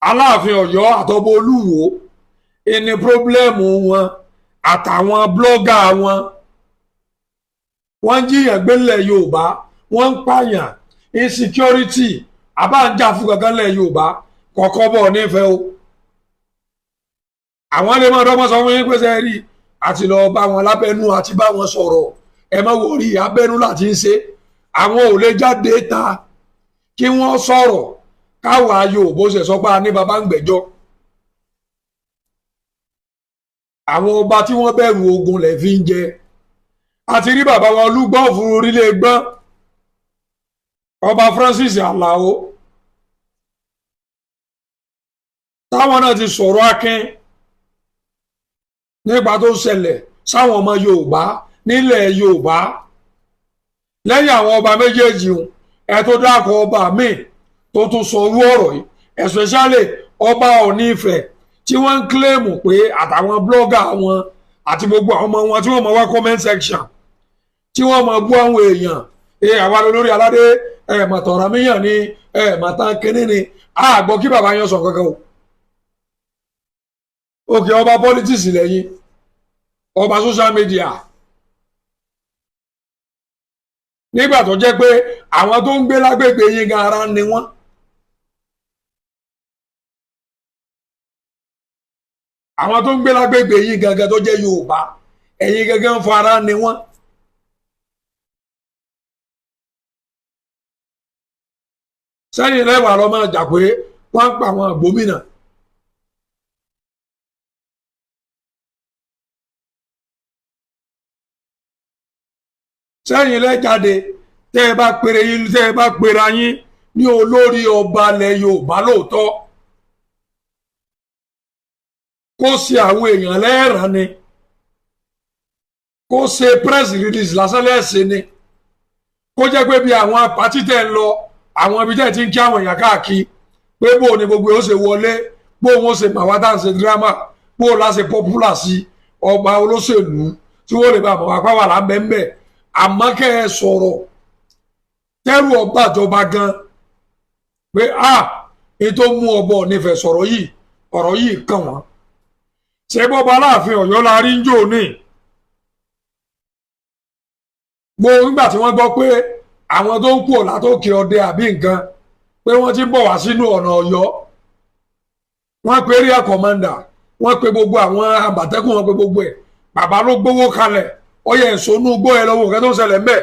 Aláàfin Ọ̀yọ́ àtọba Olúwo ẹni pírọ́blẹ́mù wọn àtàwọn blọ́gà wọn wọ́n ń jiyàn gbélé Yorùbá wọ́n ń pààyàn insecurity àbáǹjà fún kankan lẹ̀ Yorùbá kọ̀ọ̀kan bọ̀ nífẹ̀ẹ́ o. àwọn lè máa dọ́gbọ́n sọ fún yín pé sẹ́ rí àti lọ bá wọn lábẹ́nú àti bá wọn sọ̀rọ̀ ẹ má wọrí abẹ́nú láti ń ṣe àwọn ò lè jáde ta kí wọ́n sọ̀rọ̀ káwa Yorùbá ṣe sọ pé a ní baba ń gbẹ́jọ́. àwọn ọba tí wọ́n bẹ̀rù ogun lẹ̀ fi ń jẹ àti rí bàbá wa Olúgbọ́n fún orílẹ̀ gbọ́n ọba Francis Alao táwọn náà ti sọ̀rọ̀ akin nípa tó ṣẹlẹ̀ sáwọn ọmọ Yorùbá nílẹ̀ Yorùbá lẹ́yìn àwọn ọba méjèèjì ẹ tó dákọ̀ ọba míì tó tún sọ orú ọ̀rọ̀ yìí especially ọba Ọọ̀ni Ifẹ̀ tí wọ́n ń kílèmù pé àtàwọn blọ́gà wọn àti gbogbo àwọn ọmọ wọn tí wọ́n mọ̀ wá comment section tí wọ́n mọ̀ bú àwọn èèyàn àwa lórí aládé mọ̀tọ̀rọ̀ míyàn ni mọ̀tàn kínní ni àgbọ̀ kí bàbá yẹn sọ kankan o. òkè ọba politics lẹ́yìn ọba social media nígbà tó jẹ́ pé àwọn tó ń gbé lágbègbè yín gan ara ni wọ́n. àwọn tó ń gbé lágbègbè yín gangan tó jẹ́ Yorùbá ẹ̀yin gangan ń fara ni wọ́n. sẹ́yìn lẹ́wà lọ́ máa jà pé wọ́n ń pa àwọn gómìnà. sẹ́yìn lẹ́jáde tẹ́ ẹ bá pèrè yín tẹ́ ẹ bá pèrè yín ní olórí ọba ilẹ̀ Yorùbá lóòótọ́ kó ṣe àwọn èèyàn lẹ́ẹ̀rán ni kó ṣe press release lásán lẹ́ẹ̀ṣẹ̀ ni kó jẹ́ pé bí àwọn pátí tẹ̀ ń lọ àwọn ibi tẹ̀ ti ń kí àwọn èèyàn káàkiri pé bó ni gbogbo ó ṣe wọlé bó wọn ṣe màwá tá à ń ṣe dírámà bó la ṣe popular sí ọba olóṣèlú tí wọ́n lè bá àwọn apá wà lábẹ́ńbẹ́ àmọ́ kẹ́ ẹ sọ̀rọ̀ tẹ́rù ọba àjọba gan pé ètò mú ọbọ̀ nífẹ̀ẹ́ sọ̀rọ̀ yìí ọ̀rọ̀ yìí kàn wọ́n ṣé bọ́ba Aláàfin Ọ̀yọ́ la rí ń jò ní gbogbo nígbà tí wọ́n gbọ́ pé àwọn tó ń kú ọ̀la tó kí ọdẹ àbí nǹkan pé wọ́n ti bọ̀ wá sínú ọ̀nà Ọ̀yọ́ wọ́n pe area commander wọ́n pe gbogbo àwọn àbàtẹ́kùn wọn pe gbogbo ẹ̀ bàbá ló gbowó kalẹ̀ ọyẹ ìsonú gbó ẹ lọ́wọ́ kẹ́ tó ń ṣẹlẹ̀ ń bẹ̀